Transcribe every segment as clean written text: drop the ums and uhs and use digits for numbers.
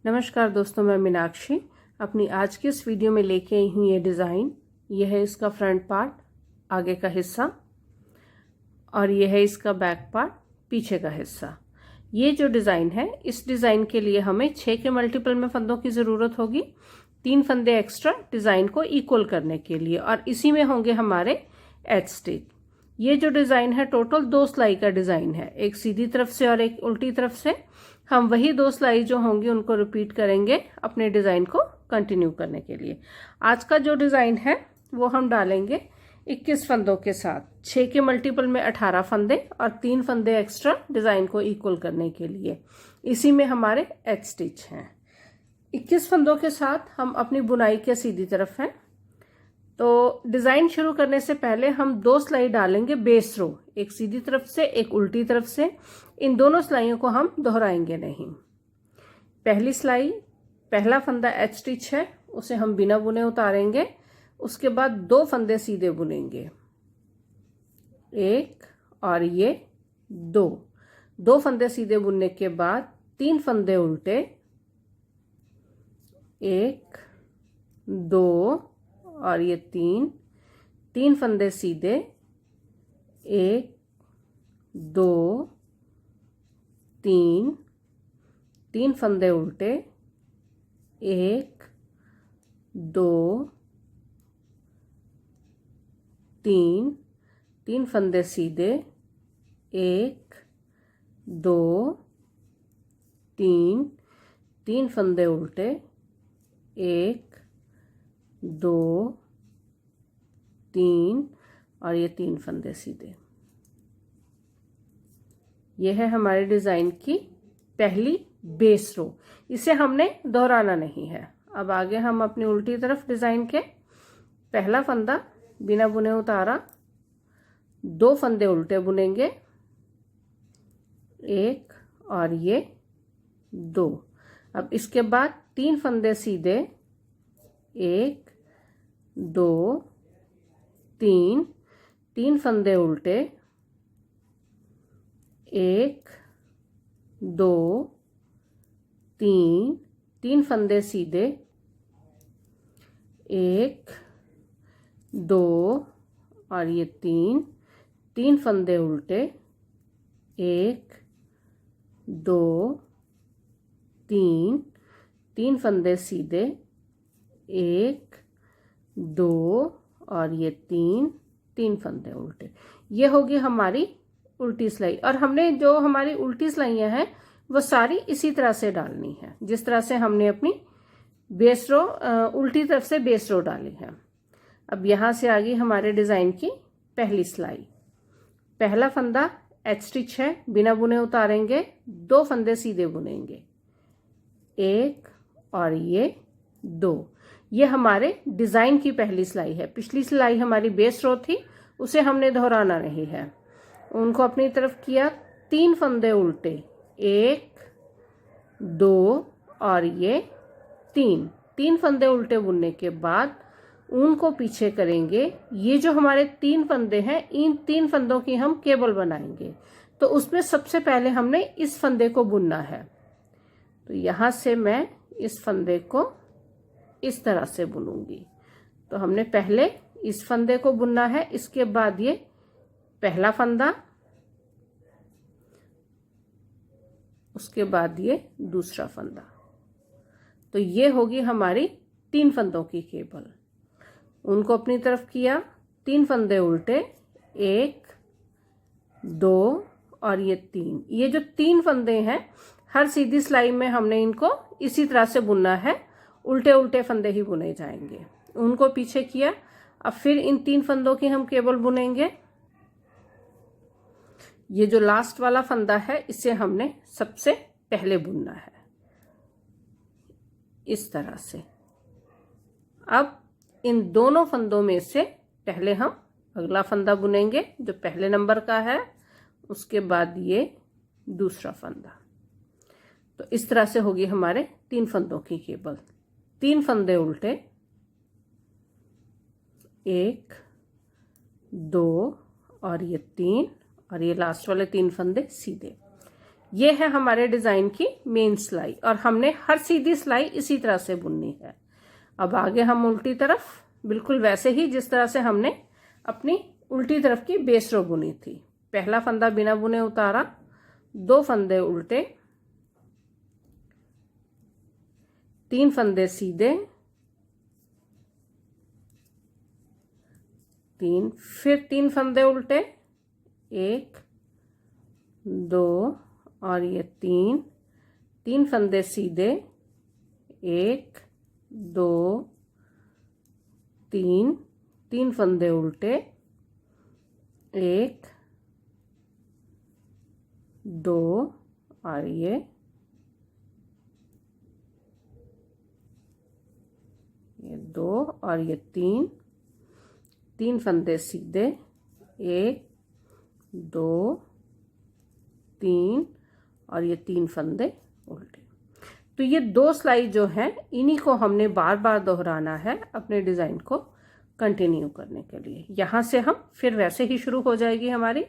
नमस्कार दोस्तों, मैं मीनाक्षी अपनी आज की इस वीडियो में लेके आई हूँ ये डिज़ाइन। यह है इसका फ्रंट पार्ट, आगे का हिस्सा, और यह है इसका बैक पार्ट, पीछे का हिस्सा। ये जो डिज़ाइन है, इस डिज़ाइन के लिए हमें 6 के मल्टीपल में फंदों की ज़रूरत होगी, 3 फंदे एक्स्ट्रा डिज़ाइन को इक्वल करने के लिए, और इसी में होंगे हमारे एज स्टिच। ये जो डिज़ाइन है टोटल 2 सिलाई का डिज़ाइन है, एक सीधी तरफ से और एक उल्टी तरफ से। हम वही 2 सिलाई जो होंगी उनको रिपीट करेंगे अपने डिज़ाइन को कंटिन्यू करने के लिए। आज का जो डिज़ाइन है वो हम डालेंगे 21 फंदों के साथ, 6 के मल्टीपल में 18 फंदे और 3 फंदे एक्स्ट्रा डिज़ाइन को इक्वल करने के लिए। इसी में हमारे एज स्टिच हैं। 21 फंदों के साथ हम अपनी बुनाई के सीधी तरफ हैं। तो डिज़ाइन शुरू करने से पहले हम 2 सिलाई डालेंगे बेस रो, एक सीधी तरफ से एक उल्टी तरफ से। इन दोनों सिलाइयों को हम दोहराएंगे नहीं। पहली सिलाई, पहला फंदा एज स्टिच है, उसे हम बिना बुने उतारेंगे। उसके बाद 2 फंदे सीधे बुनेंगे, एक और ये 2 फंदे सीधे बुनने के बाद 3 फंदे उल्टे, 1 2 और ये 3 फंदे सीधे, 1 2 3 फंदे उल्टे, 1 2 3 फंदे सीधे, 1 2 3 फंदे उल्टे, 1 2 3 और ये 3 फंदे सीधे। यह है हमारे डिज़ाइन की पहली बेस रो। इसे हमने दोहराना नहीं है। अब आगे हम अपनी उल्टी तरफ डिज़ाइन के पहला फंदा बिना बुने उतारा, 2 फंदे उल्टे बुनेंगे, 1 और ये 2। अब इसके बाद 3 फंदे सीधे, 1 2 3 फंदे उल्टे, 1 2 3 फंदे सीधे, 1 2 और ये 3 फंदे उल्टे, 1 2 3 फंदे सीधे, 1 2 और ये 3 फंदे उल्टे। ये होगी हमारी उल्टी सिलाई। और हमने जो हमारी उल्टी सिलाइयाँ हैं वो सारी इसी तरह से डालनी है, जिस तरह से हमने अपनी बेस रो उल्टी तरफ से बेस रो डाली है। अब यहाँ से आ गई हमारे डिज़ाइन की पहली सिलाई। पहला फंदा एज स्टिच है, बिना बुने उतारेंगे, 2 फंदे सीधे बुनेंगे, 1 और ये 2। ये हमारे डिज़ाइन की पहली सिलाई है। पिछली सिलाई हमारी बेस रो थी, उसे हमने दोहराना नहीं है। उनको अपनी तरफ किया, 3 फंदे उल्टे, 1 2 और ये 3 फंदे उल्टे बुनने के बाद ऊन को पीछे करेंगे। ये जो हमारे 3 फंदे हैं, इन 3 फंदों की हम केबल बनाएंगे। तो उसमें सबसे पहले हमने इस फंदे को बुनना है। तो यहाँ से मैं इस फंदे को इस तरह से बुनूंगी। तो हमने पहले इस फंदे को बुनना है, इसके बाद ये पहला फंदा, उसके बाद ये दूसरा फंदा। तो ये होगी हमारी 3 फंदों की केबल। उनको अपनी तरफ किया, 3 फंदे उल्टे, 1 2 और ये 3। ये जो 3 फंदे हैं, हर सीधी सिलाई में हमने इनको इसी तरह से बुनना है, उल्टे उल्टे फंदे ही बुने जाएंगे। उनको पीछे किया, अब फिर इन 3 फंदों की हम केबल बुनेंगे। ये जो लास्ट वाला फंदा है, इसे हमने सबसे पहले बुनना है इस तरह से। अब इन दोनों फंदों में से पहले हम अगला फंदा बुनेंगे जो पहले नंबर का है, उसके बाद ये दूसरा फंदा। तो इस तरह से होगी हमारे 3 फंदों की केबल। 3 फंदे उल्टे, 1 2 और ये 3 और ये लास्ट वाले 3 फंदे सीधे। ये है हमारे डिज़ाइन की मेन सिलाई और हमने हर सीधी सिलाई इसी तरह से बुननी है। अब आगे हम उल्टी तरफ बिल्कुल वैसे ही जिस तरह से हमने अपनी उल्टी तरफ की बेस रो बुनी थी। पहला फंदा बिना बुने उतारा, 2 फंदे उल्टे, 3 फंदे सीधे, 3, फिर 3 फंदे उल्टे, 1 2 और ये 3 फंदे सीधे, 1 2 3 फंदे उल्टे, 1 2 और ये 2 और ये 3 फंदे सीधे, 1 2 3 और ये 3 फंदे उल्टे। तो ये 2 सिलाई जो है इन्हीं को हमने बार बार दोहराना है अपने डिज़ाइन को कंटिन्यू करने के लिए। यहाँ से हम फिर वैसे ही शुरू हो जाएगी हमारी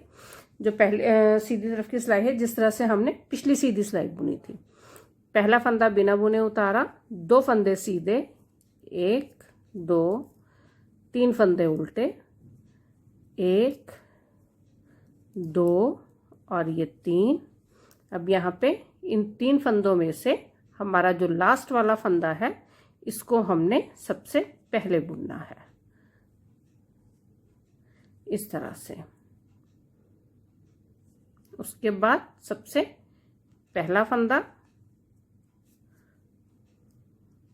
जो पहले सीधी तरफ की सिलाई है, जिस तरह से हमने पिछली सीधी सिलाई बुनी थी। पहला फंदा बिना बुने उतारा, 2 फंदे सीधे, 1 2 3 फंदे उल्टे, 1 2 और ये 3। अब यहाँ पे इन 3 फंदों में से हमारा जो लास्ट वाला फंदा है इसको हमने सबसे पहले बुनना है इस तरह से। उसके बाद सबसे पहला फंदा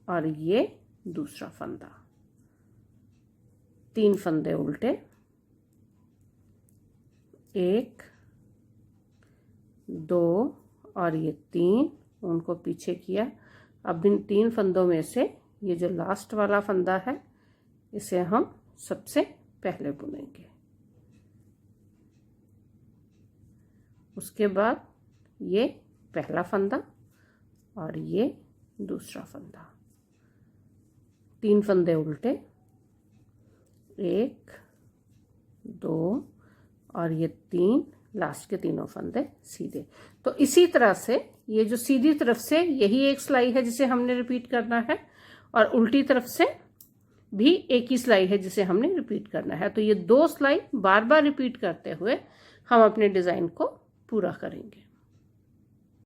और ये दूसरा फंदा, 3 फंदे उल्टे, 1 2 और ये 3, उनको पीछे किया। अब इन 3 फंदों में से ये जो लास्ट वाला फंदा है इसे हम सबसे पहले बुनेंगे। उसके बाद ये पहला फंदा और ये दूसरा फंदा, 3 फंदे उल्टे, 1 2 और ये 3 लास्ट के 3 फंदे सीधे। तो इसी तरह से ये जो सीधी तरफ से यही एक सिलाई है जिसे हमने रिपीट करना है और उल्टी तरफ से भी एक ही सिलाई है जिसे हमने रिपीट करना है। तो ये 2 सिलाई बार बार रिपीट करते हुए हम अपने डिज़ाइन को पूरा करेंगे।